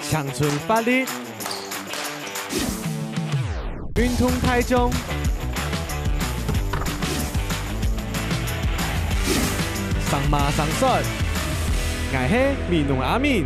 乡村法律，运通台中，上马上帅，我是米农阿敏。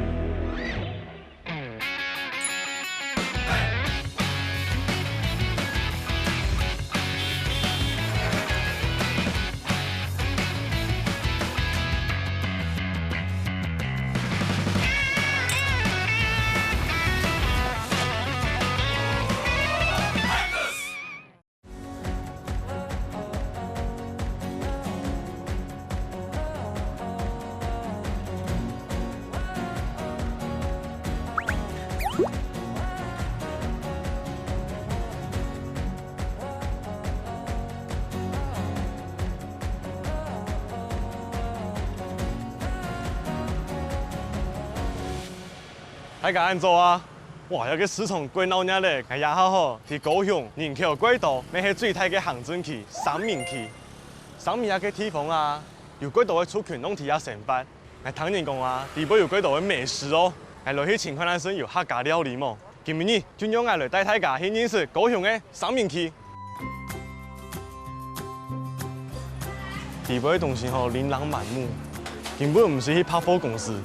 还敢安做啊？哇，有个市场贵老年嘞，还也好好。伫高雄人口轨道，咩是最大嘅行政区、三明区。三明个地方啊，有轨道嘅出群拢伫遐上班。哎，当然讲啊，地边有轨道嘅美食哦。哎，落去情况咱是有客家料理嘛。今日就让我来带大家去认识高雄嘅三明区。地边嘅东西吼，琳琅满目，根本唔是去百货公司。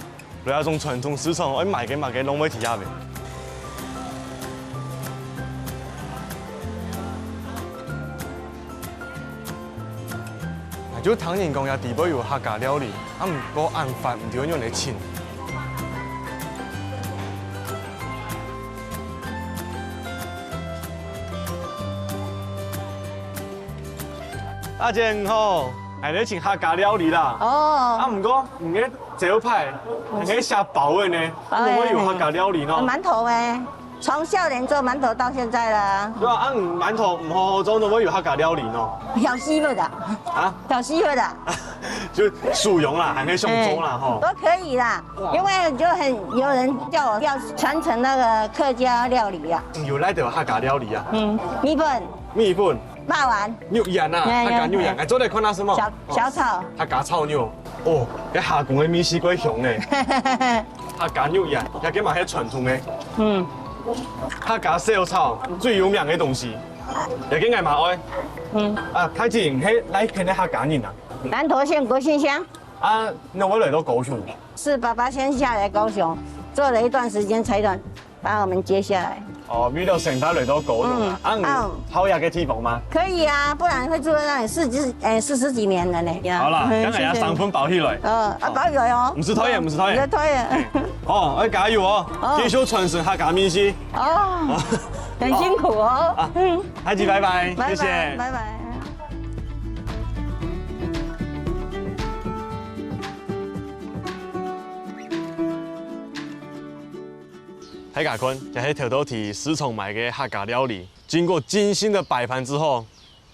来那种传统市场，爱卖嘅拢要伫遐卖。就当然讲也地边有客家料理，啊，不过案发唔对用来请。大姐你好，系咧请客家料理啦。哦。啊，唔过唔嘅招牌，係嘅下包嘅呢，怎么有客家料理呢？馒头诶，从少年做馒头到现在了。对啊，馒头唔好好做，怎么有客家料理呢？小西味的。啊？小西味的。就薯蓉啦，还可以上桌啦，吼。都可以啦，因为就有人叫我要传承那个客家料理啊。有来就客家料理啊。米粉。米粉。肉丸。牛羊啊，客家牛羊，哎，做嚟看下什么？小炒。客家炒牛。哦，喺下港嘅米絲鬼香咧。客家牛羊，也幾嘛係傳統嘅。客家小炒最有名嘅東西，也幾愛嘛愛。啊，太子係來片嘅客家人啊。南投县国姓乡。啊，那我來到高雄。是爸爸先下来高雄，做了一段时间才把我们接下来。哦，遇到成家嚟到高雄啊，好日嘅地方嗎？可以啊，不然會住在那裡40幾年了呢。好啦，梗係有3分包起來。包起來哦。唔是拖延，唔是拖延。唔是拖延。哦，要加油哦，繼續傳承客家美食。哦，很辛苦哦。太子拜拜，謝謝。拜拜。大家看，就係條到提市場買嘅客家料理，經過精心的擺盤之後，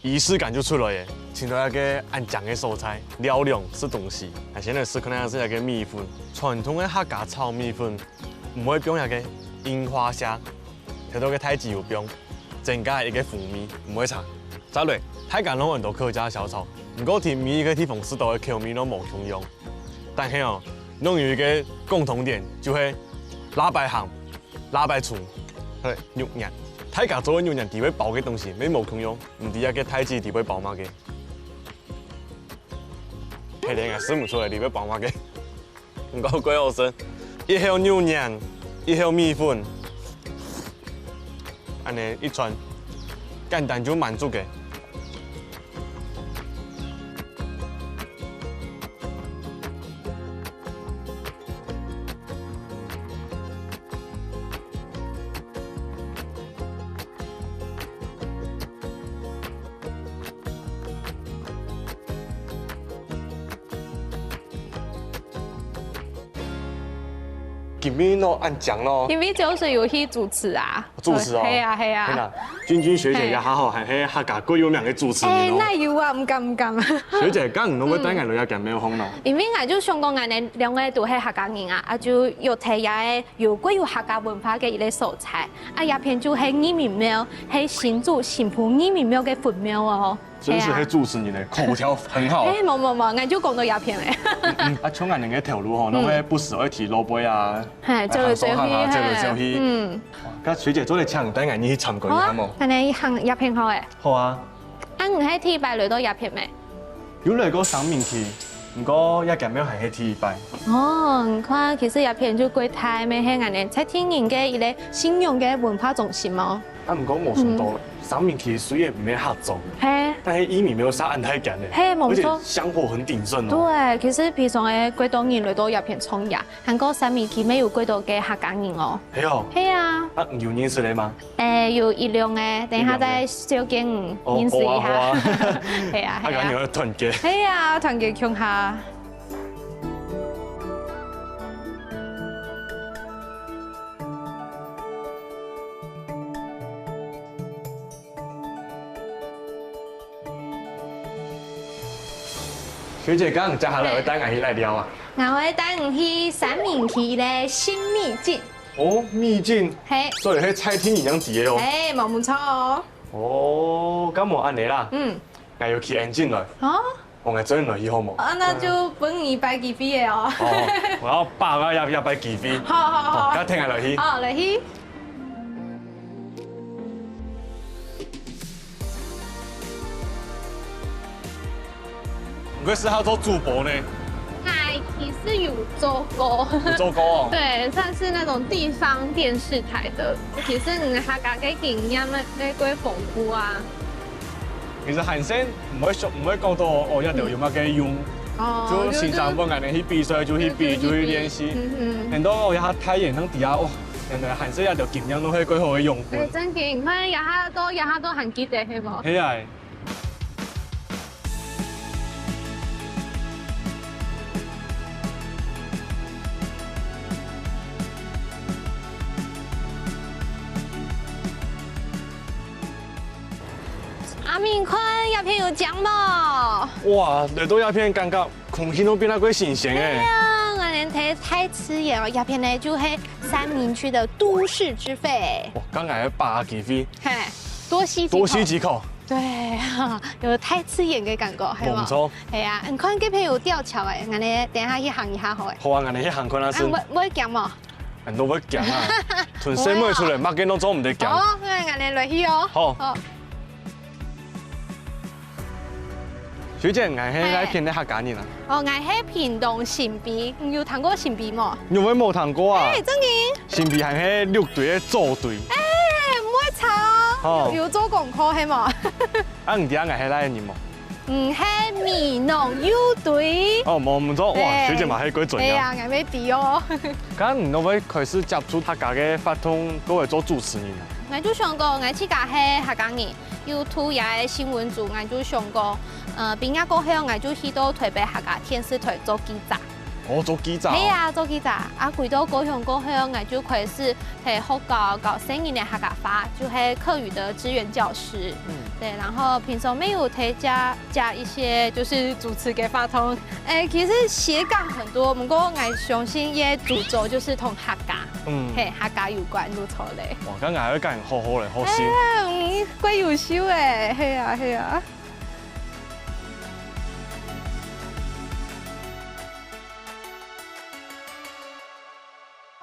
儀式感就出來嘅。請到一個按醬嘅蔬菜，料理是東西。現在是可能是一個米粉，傳統嘅客家炒米粉，唔會用一個櫻花蝦，條到嘅太子油餅，增加一個風味，唔會差。再來，大家攏很多客家小炒，唔過提每一個地方食到嘅口味都無同樣，但係哦，攏有一個共同點，就係喇叭鹹。喇叭醋，係肉羊，大家做嘅肉羊地位包嘅東西，你冇同樣，唔知一個太子地位包乜嘅，係你係試唔出嚟地位包乜嘅，唔夠鬼好食，一盒肉羊，一盒米粉，安尼一串，簡單就滿足嘅。今日咯按醬咯，今日就是有去主持啊，主持哦。係啊係啊。啦，君君學姐也好好，係喺客家最有名嘅主持人誒，哦。那有啊，唔敢唔敢。學姐，咁唔會帶眼女也咁咩風咯？因為我就想講，我哋兩個都係客家人啊，就要睇下有關於客家文化嘅一個素材。啊，鴉片就係義民廟，係新竹新埔義民廟嘅墳廟哦。真是係主持人嘅口條很好。誒，冇，我就講到鴉片咧。啊，像眼人嘅條路吼，攏會不時會提老杯啊，係，走嚟走去，走嚟走去。嗯。咁學姐做嚟請帶眼你去參觀好啊一下冇？，但係行鴉片好誒。好啊。啊，唔係第一擺來到鴉片咩？有嚟過三面去，不過一間廟係喺第一擺。哦，你看，其實鴉片就貴太咩係人哋在天然嘅一個信仰嘅文化中心哦。啊，唔過冇想到三面去雖然唔係合作，係。但係義民廟殺人太緊嘅，嘿冇錯而且香火很鼎盛哦。對，其實平常嘅貴島人來到鴉片創業，韓國三面期沒有貴島嘅客家人哦。係哦。係啊。啊，有認識你嗎？有一兩個，等下再小見認識一下。係啊，啊，咁你要團結。係啊，團結強下。學姐，剛剛接下來會帶我去來聊啊。我會帶你去三面期嘅新秘境。哦，秘境。係。所以喺菜天一樣啲嘅哦。誒，冇錯哦。哦，咁我按你啦。嗯。我要去安靜來。哦。我係真來去好冇？啊，那就本你擺幾飛嘅哦。哦，我要把握要擺幾飛。好。咁聽下來去。好，來去。唔該，適合做主播呢？嗨，其實有做過。有做過哦。對，算是那種地方電視台的。其實你客家嘅經驗咧，幾豐富啊。其實韓生唔會講到哦，一定要乜嘅用。哦。就時常幫人哋去比賽，就去比，就去練習。很多我一下睇人響底下，哇！人哋韓生一條經驗都可以幾好嘅用。誒，真嘅，你看日下都很記得係冇？係啊。阿明看鴉片有獎冇？哇！嚟到鴉片感覺空氣都變得幾新鮮嘅。係啊，我哋睇太刺眼哦，鴉片呢就係三明區的都市之肺。哇！剛才8幾飛。係，多吸幾口。對，有太刺眼嘅感覺，係冇？冇錯。係啊，你看嗰邊有吊橋誒，我哋等下去行一下好誒。好啊，我哋去行看下先。會驚冇？人都會驚啊！屯西妹出嚟，乜嘢都做唔得驚。好，我哋落去哦。好。小姐，我係鴉片的客家人啊。哦，我係屏東新埤，你有聽過新埤冇？有冇冇聽過啊？誒，真嘅。新埤係喺綠隊嘅組隊。誒，唔會吵，要做功課係冇？啊，唔知啊，我係哪人冇？唔係美濃 U 隊。哦，冇錯，哇，小姐嘛係幾準係啊，我未比哦。咁唔都會開始接觸客家嘅法通，都會做主持人啊。我就想講，我自家係客家人，YouTube 也係新聞組，我就想講，畢業過後我就去到台北客家電視台做記者。我做記者。係啊，做記者。啊，回到高雄過後，我就開始係學搞新嘅客家話，就係客語的支援教師。對，然後平常沒有睇加一些就是主持嘅法通。其實斜槓很多，不過我相信也主軸就是同客家，係客家有關冇錯咧。哇，咁我係一家人好好嚟，好笑。鬼優秀誒，係啊係啊。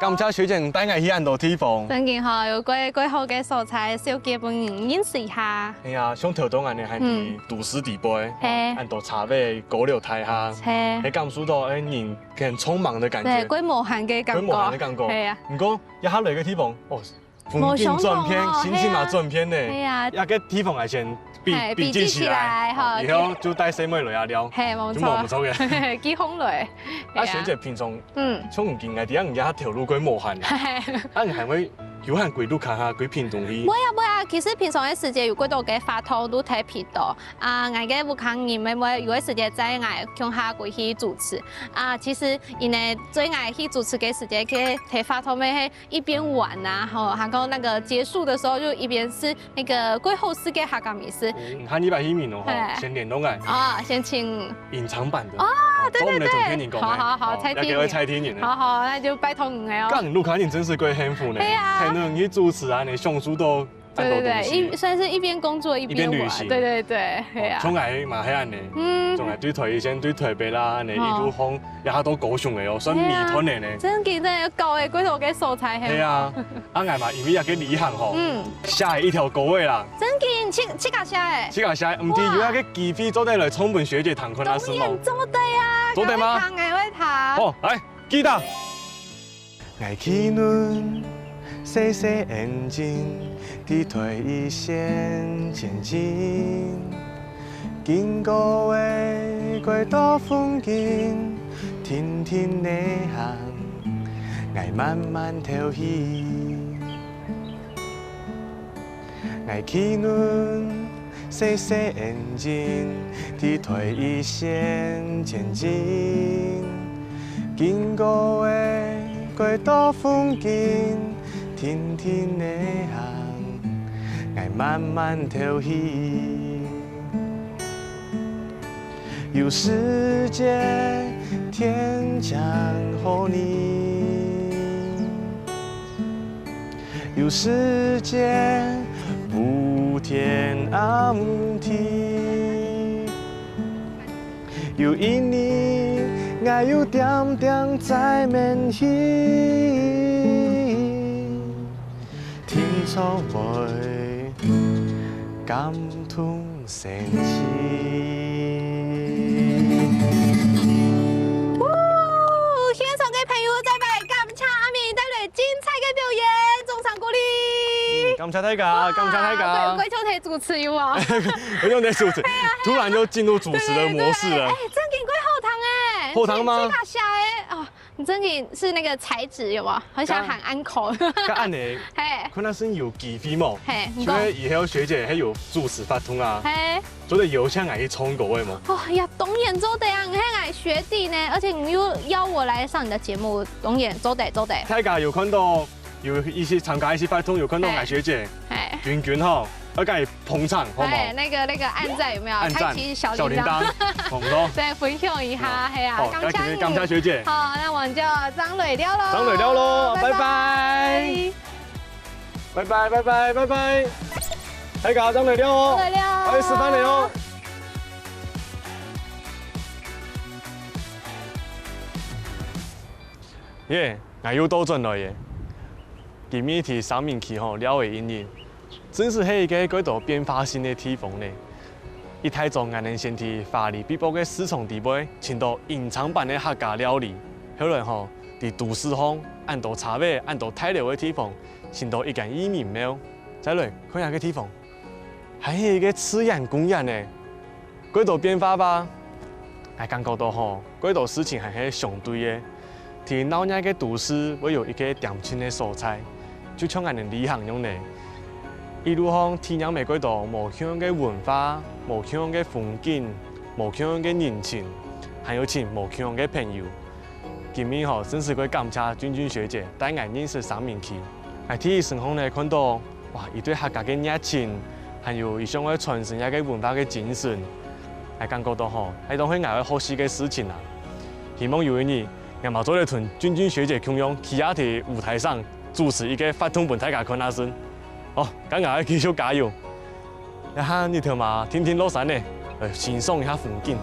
感謝小姐帶我去很多地方。真嘅嗬，有幾好嘅素材，小記本人認識一下。係啊，像條東岸嘅係都市地標，很多茶味、高樓大廈，喺感受到人很匆忙嘅感覺。對，規模限嘅感覺。規模限嘅感覺。係啊。唔過一下嚟嘅地方，哦，風景轉片，心情嘛轉片咧。係啊。一個地方係先筆記起來，然後就帶細妹嚟下聊，係冇錯，就冇唔錯嘅。幾好嚟。啊，小姐平常，從唔見嘅點解而家條路佢無限啊？啊，係咪有限贵都看下贵品东西。唔会啊，其实平常嘅时间有几多嘅发头都睇频道啊，我嘅武康人咪有嘅时间在我向下过去主持啊，其实因为最爱去主持嘅时间去睇发头咪一边玩啊，吼，还有那个结束的时候就一边是那个贵后式嘅客家美食看你把一面哦，先联络哎。啊，先请隐藏版的啊，对对对，好，要给我蔡天人。好，那就拜托你哦。刚卢卡人真是贵幸福呢，才能去主持啊，你上书都。对，算是一边工作一边旅行。对，系啊。从来嘛系安尼，从来对台以前对台北啦，你一路风也下都高尚的哦，算米团的呢。真嘅真系高嘅，几多嘅素材系。系啊，啊挨嘛因为也去旅行吼，下一条狗位啦。真嘅，七架下诶。七架下，唔知有一个机飞做得来冲本学姐谈困难事吗？做得啊，做得吗？我会谈。好，来，记得。爱起눈细细眼睛，伫退一线前进。经过的轨道风景，天天内行，爱慢慢调戏。爱起눈细细眼睛，伫退一线前进。经过的轨道风景，天天内行，爱慢慢调戏。有时间天降给你，有时间不天暗地，有一年。我有点点在面去，天初会感动生气。现场嘅朋友再拜感谢阿明带来精彩嘅表演，掌声鼓励。感谢大家，感谢大家。贵秋台主持有啊？我用在主持，突然就进入主持的模式了。哎，真给贵后堂哎。后堂吗？这卡下哎哦，你真给是那个材质有吗？很想喊安口。个按呢？嘿，可能是有机飞嘛。嘿，所以以后学姐还有主持发通啊。嘿。做得油腔爱去冲过位吗？哦呀，董演周的呀，你看学弟呢，而且你又邀我来上你的节目，董演周的。大家有看到有一些参加一些发通，有看到艾学姐，君哈。要给你捧场，好唔好？那个按赞有没有？按赞，开启小铃铛，好唔好？对，分享一下，系啊，感谢学姐。好，那我们就张磊了喽。张磊了喽，拜拜。拜拜拜拜拜拜。大家张磊了哦。张磊了。我示范你哦。耶，我又倒转来耶。今日提三面旗吼，了的阴影。真是迄个几多变化性的地方呢！一太早俺能先提法律必报嘅市场地位，请到隐藏版的客家料理。后来吼，伫都市方按到茶尾、按到太流的地方，先到一间移民庙。再来看下个地方，还是一个赤眼公园呢，几多变化吧？我感觉到吼，几多事情还是相对的。伫老年嘅都市会有一个点心的所在，就像俺能旅行用的。一路上体验每几道无相嘅文化、无相嘅风景、无相嘅人情，还有请无相嘅朋友。今日吼真是个感谢君学姐带我认识三面旗。喺体育生活呢看到哇，一对客家嘅热情，还有一种嘅传承一个文化嘅精神，系感觉到吼系当去我好喜嘅事情啊！希望有一日，我嘛做嚟同君学姐共用去亚体舞台上主持一个发通本大家看下先。好，今日继续加油！一下日头嘛，天天落山呢，欣赏一下风景。